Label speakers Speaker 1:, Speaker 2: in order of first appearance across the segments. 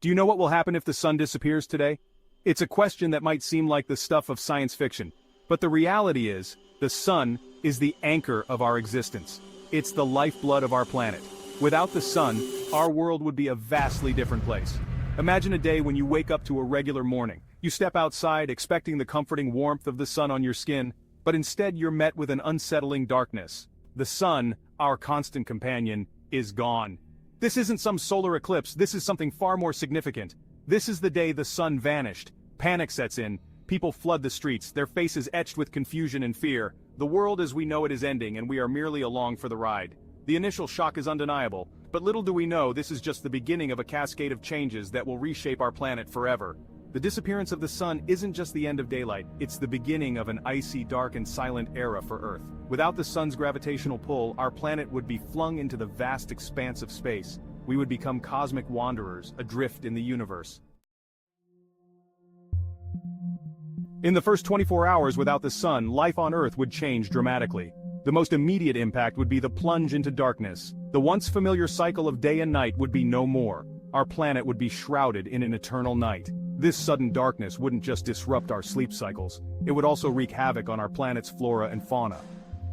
Speaker 1: Do you know what will happen if the sun disappears today? It's a question that might seem like the stuff of science fiction, but the reality is, the sun is the anchor of our existence. It's the lifeblood of our planet. Without the sun, our world would be a vastly different place. Imagine a day when you wake up to a regular morning. You step outside expecting the comforting warmth of the sun on your skin, but instead you're met with an unsettling darkness. The sun, our constant companion, is gone. This isn't some solar eclipse, this is something far more significant. This is the day the sun vanished. Panic sets in, people flood the streets, their faces etched with confusion and fear. The world as we know it is ending and we are merely along for the ride. The initial shock is undeniable, but little do we know this is just the beginning of a cascade of changes that will reshape our planet forever. The disappearance of the sun isn't just the end of daylight, it's the beginning of an icy, dark and silent era for Earth. Without the sun's gravitational pull, our planet would be flung into the vast expanse of space. We would become cosmic wanderers, adrift in the universe. In the first 24 hours without the sun, life on Earth would change dramatically. The most immediate impact would be the plunge into darkness. The once familiar cycle of day and night would be no more. Our planet would be shrouded in an eternal night. This sudden darkness wouldn't just disrupt our sleep cycles, it would also wreak havoc on our planet's flora and fauna.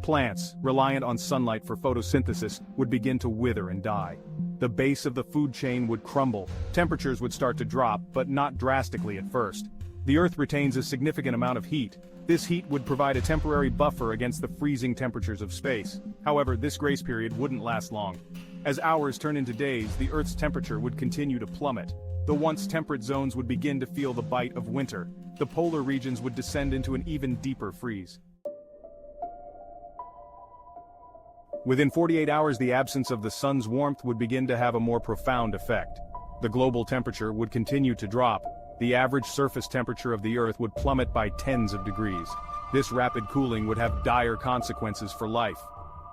Speaker 1: Plants, reliant on sunlight for photosynthesis, would begin to wither and die. The base of the food chain would crumble, temperatures would start to drop, but not drastically at first. The Earth retains a significant amount of heat. This heat would provide a temporary buffer against the freezing temperatures of space. However, this grace period wouldn't last long. As hours turn into days, the Earth's temperature would continue to plummet. The once temperate zones would begin to feel the bite of winter. The polar regions would descend into an even deeper freeze. Within 48 hours, the absence of the sun's warmth would begin to have a more profound effect. The global temperature would continue to drop. The average surface temperature of the Earth would plummet by tens of degrees. This rapid cooling would have dire consequences for life.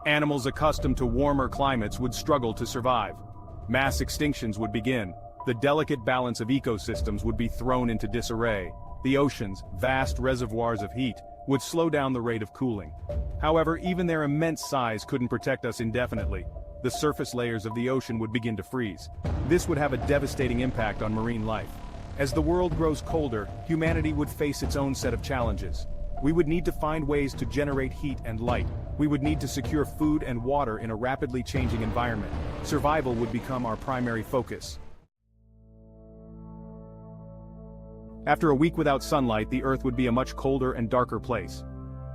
Speaker 1: Animals accustomed to warmer climates would struggle to survive. Mass extinctions would begin. The delicate balance of ecosystems would be thrown into disarray. The oceans, vast reservoirs of heat, would slow down the rate of cooling. However, even their immense size couldn't protect us indefinitely. The surface layers of the ocean would begin to freeze. This would have a devastating impact on marine life. As the world grows colder, humanity would face its own set of challenges. We would need to find ways to generate heat and light. We would need to secure food and water in a rapidly changing environment. Survival would become our primary focus. After a week without sunlight, the Earth would be a much colder and darker place.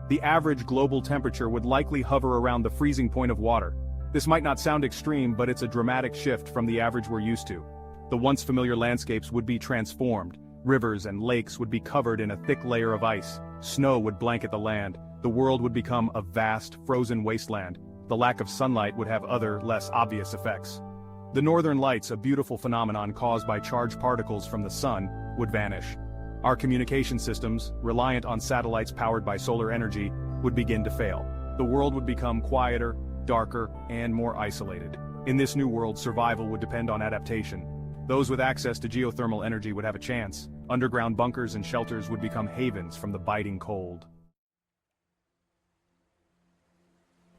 Speaker 1: The average global temperature would likely hover around the freezing point of water. This might not sound extreme, but it's a dramatic shift from the average we're used to. The once familiar landscapes would be transformed. Rivers and lakes would be covered in a thick layer of ice. Snow would blanket the land. The world would become a vast, frozen wasteland. The lack of sunlight would have other, less obvious effects. The northern lights, a beautiful phenomenon caused by charged particles from the sun, would vanish. Our communication systems, reliant on satellites powered by solar energy, would begin to fail. The world would become quieter, darker, and more isolated. In this new world, survival would depend on adaptation. Those with access to geothermal energy would have a chance. Underground bunkers and shelters would become havens from the biting cold.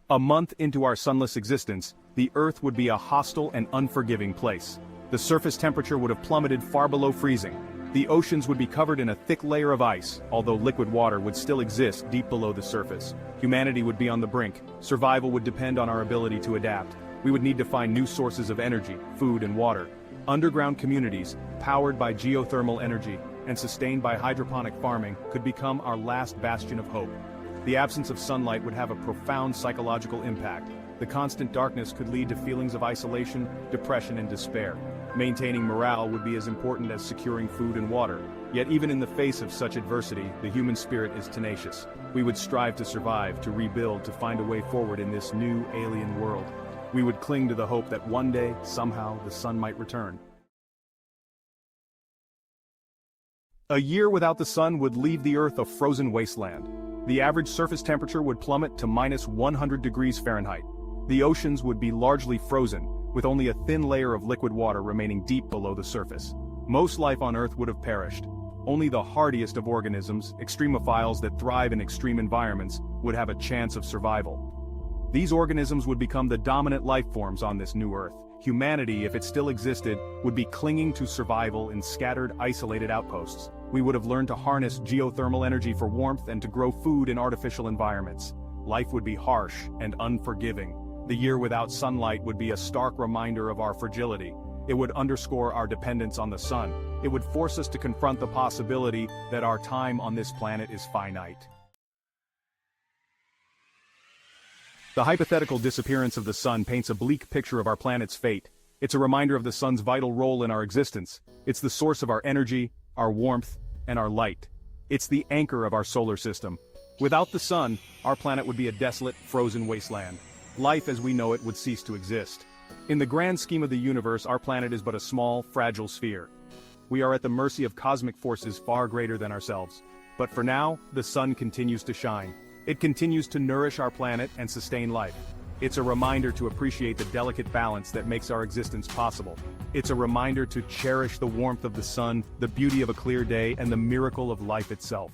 Speaker 1: A month into our sunless existence, the Earth would be a hostile and unforgiving place. The surface temperature would have plummeted far below freezing. The oceans would be covered in a thick layer of ice, although liquid water would still exist deep below the surface. Humanity would be on the brink. Survival would depend on our ability to adapt. We would need to find new sources of energy, food and water. Underground communities, powered by geothermal energy and sustained by hydroponic farming, could become our last bastion of hope. The absence of sunlight would have a profound psychological impact. The constant darkness could lead to feelings of isolation, depression, and despair. Maintaining morale would be as important as securing food and water. Yet even in the face of such adversity, the human spirit is tenacious. We would strive to survive, to rebuild, to find a way forward in this new alien world. We would cling to the hope that one day, somehow, the sun might return. A year without the sun would leave the Earth a frozen wasteland. The average surface temperature would plummet to minus 100 degrees Fahrenheit. The oceans would be largely frozen, with only a thin layer of liquid water remaining deep below the surface. Most life on Earth would have perished. Only the hardiest of organisms, extremophiles that thrive in extreme environments, would have a chance of survival. These organisms would become the dominant life forms on this new Earth. Humanity, if it still existed, would be clinging to survival in scattered, isolated outposts. We would have learned to harness geothermal energy for warmth and to grow food in artificial environments. Life would be harsh and unforgiving. The year without sunlight would be a stark reminder of our fragility. It would underscore our dependence on the sun. It would force us to confront the possibility that our time on this planet is finite. The hypothetical disappearance of the sun paints a bleak picture of our planet's fate. It's a reminder of the sun's vital role in our existence. It's the source of our energy, our warmth, and our light. It's the anchor of our solar system. Without the sun, our planet would be a desolate, frozen wasteland. Life as we know it would cease to exist. In the grand scheme of the universe, our planet is but a small, fragile sphere. We are at the mercy of cosmic forces far greater than ourselves. But for now, the sun continues to shine. It continues to nourish our planet and sustain life. It's a reminder to appreciate the delicate balance that makes our existence possible. It's a reminder to cherish the warmth of the sun, the beauty of a clear day, and the miracle of life itself.